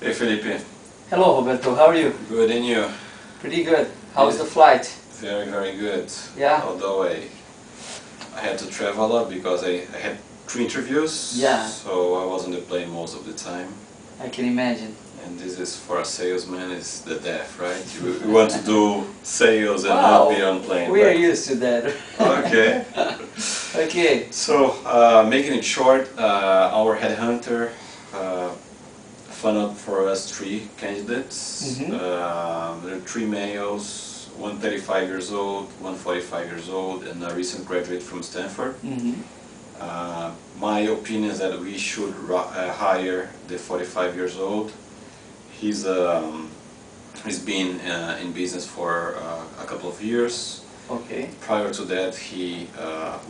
Hey Felipe. Hello Roberto, how are you? Good, and you? Pretty good. How was the flight? Very, very good. Yeah? Although I had to travel a lot because I had 3 interviews. Yeah. So I was on the plane most of the time. I can imagine. And this is, for a salesman, is the death, right? You want to do sales and Wow, not be on plane. we are used to that. Okay. Okay. So, making it short, our headhunter funneled for us 3 candidates. There are 3 males, one 35 years old, one 45 years old, and a recent graduate from Stanford. My opinion is that we should hire the 45 years old. He's been in business for a couple of years. Okay. Prior to that, he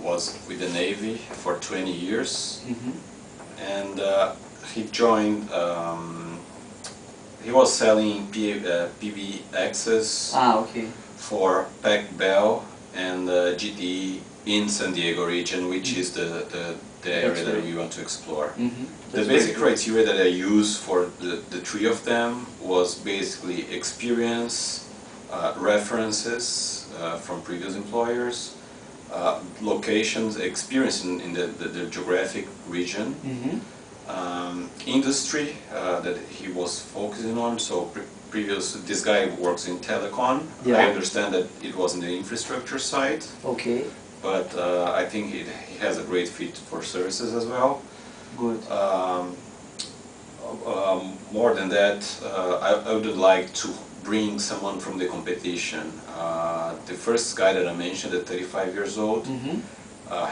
was with the Navy for 20 years, and he joined. He was selling PBXs Okay. for Pac Bell and GTE in San Diego region, which is the area that we want to explore. The basic criteria that I used for the 3 of them was basically experience, references from previous employers, locations, experience in the geographic region, industry that he was focusing on. So this guy works in telecom. Yeah. I understand that it was in the infrastructure side. Okay. But I think he has a great fit for services as well. Good. More than that, I would like to bring someone from the competition. The first guy that I mentioned, at 35 years old,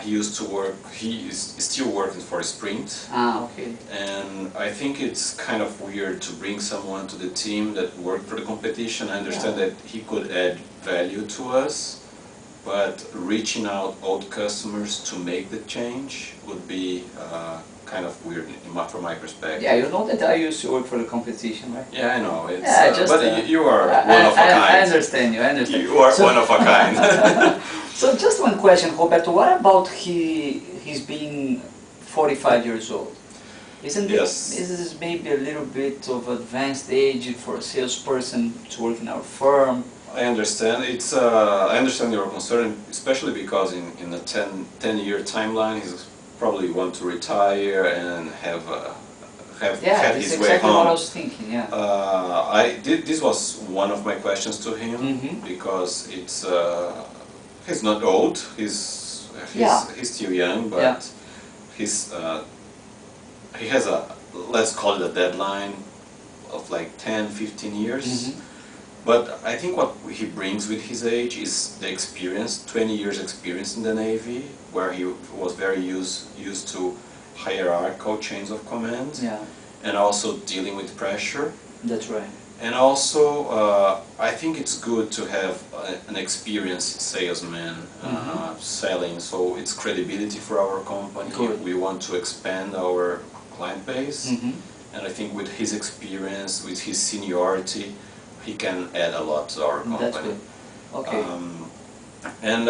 he used to work, he is still working for Sprint. Okay. And I think it's kind of weird to bring someone to the team that worked for the competition. I understand that he could add value to us, but reaching out old customers to make the change would be kind of weird from my perspective. Yeah, you know that I used to work for the competition, right? Yeah, I know. It's, Yeah, but you are one of a kind. I understand you, I understand. You are one of a kind. So just one question, Roberto, what about he's being 45 years old? Isn't Yes. this maybe a little bit of advanced age for a salesperson to work in our firm? I understand. I understand your concern, especially because in a 10-year timeline, he's probably want to retire and have his way exactly home. what I was thinking. Yeah. This was one of my questions to him, because he's not old. He's still young, but he has let's call it a deadline of like 10-15 years. But I think what he brings with his age is the experience, 20 years experience in the Navy, where he was very used to hierarchical chains of command, and also dealing with pressure. That's right. And also, I think it's good to have an experienced salesman selling, so it's credibility for our company. We want to expand our client base, and I think with his experience, with his seniority, he can add a lot to our company. That's good. Okay. And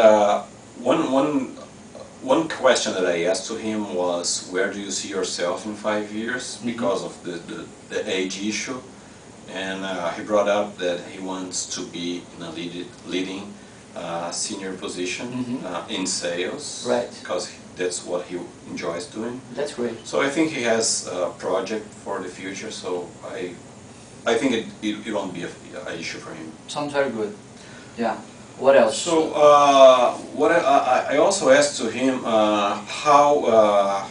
one question that I asked to him was, where do you see yourself in 5 years, because of the age issue? And he brought up that he wants to be in a leading senior position in sales, right? Because that's what he enjoys doing. That's great. So I think he has a project for the future. So I think it won't be an issue for him. Sounds very good. Yeah. What else? So what I also asked to him, how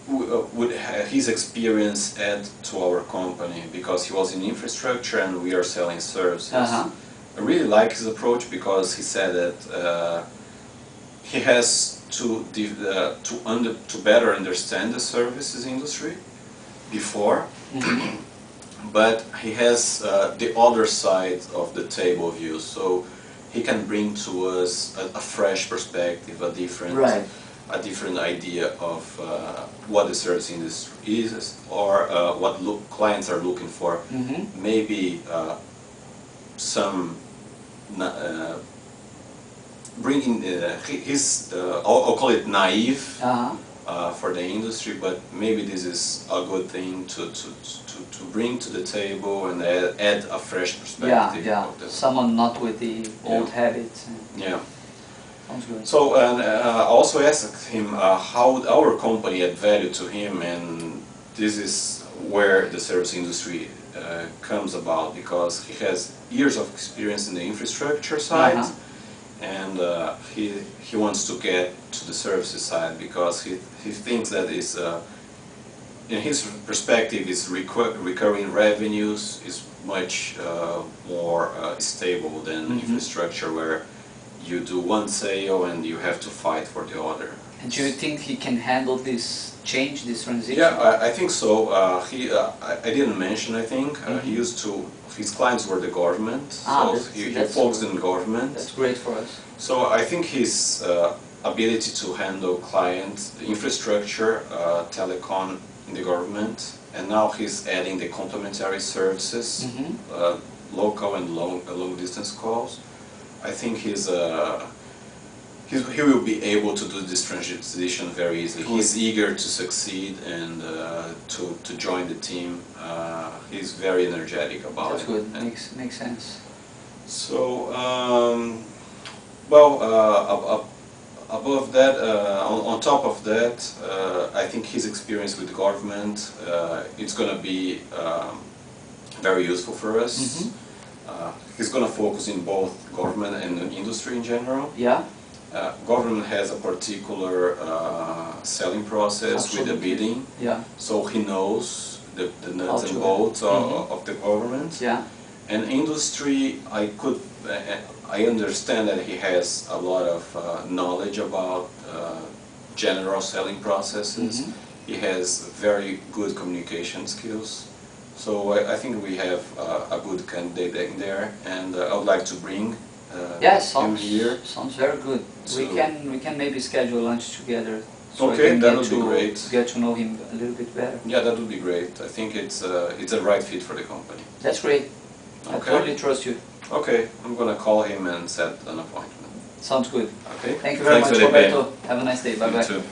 would his experience add to our company, because he was in infrastructure and we are selling services. I really like his approach, because he said that he has to better understand the services industry before. But he has the other side of the table view, so he can bring to us a fresh perspective, a different idea of what the service industry is, or what clients are looking for. Maybe some bringing his, I'll call it naive for the industry, but maybe this is a good thing to bring to the table and add a fresh perspective. Yeah, Of the, someone not with the old habits. yeah. Sounds good. So, and I also asked him how our company add value to him, and this is where the service industry comes about, because he has years of experience in the infrastructure side, and he wants to get to the services side because he thinks that is in his perspective is recurring revenues is much more stable than infrastructure, where you do one sale and you have to fight for the other. And do you think he can handle this change, this transition? Yeah, I think so. I didn't mention, I think, he used to, his clients were the government, so he focused in government. That's great for us. So I think his ability to handle client infrastructure, telecom in the government, and now he's adding the complementary services, local and long distance calls. I think he will be able to do this transition very easily. He's eager to succeed and to join the team. He's very energetic about That's it. good. Makes sense. So, well, above that, on top of that, I think his experience with the government, it's going to be very useful for us. He's going to focus in both government and the industry in general. Yeah. Government has a particular selling process with the bidding. Yeah. So he knows the nuts and bolts of the government. Yeah. And industry, I understand that he has a lot of knowledge about general selling processes. He has very good communication skills. So I think we have a good candidate in there, and I would like to bring him here. Sounds very good. So we can maybe schedule lunch together. So okay, that would be great. Get to know him a little bit better. Yeah, that would be great. I think it's a right fit for the company. That's great. Okay. I totally trust you. Okay, I'm gonna call him and set an appointment. Sounds good. Okay. Thank you very much, Felipe. Roberto. Have a nice day. Bye bye. You too.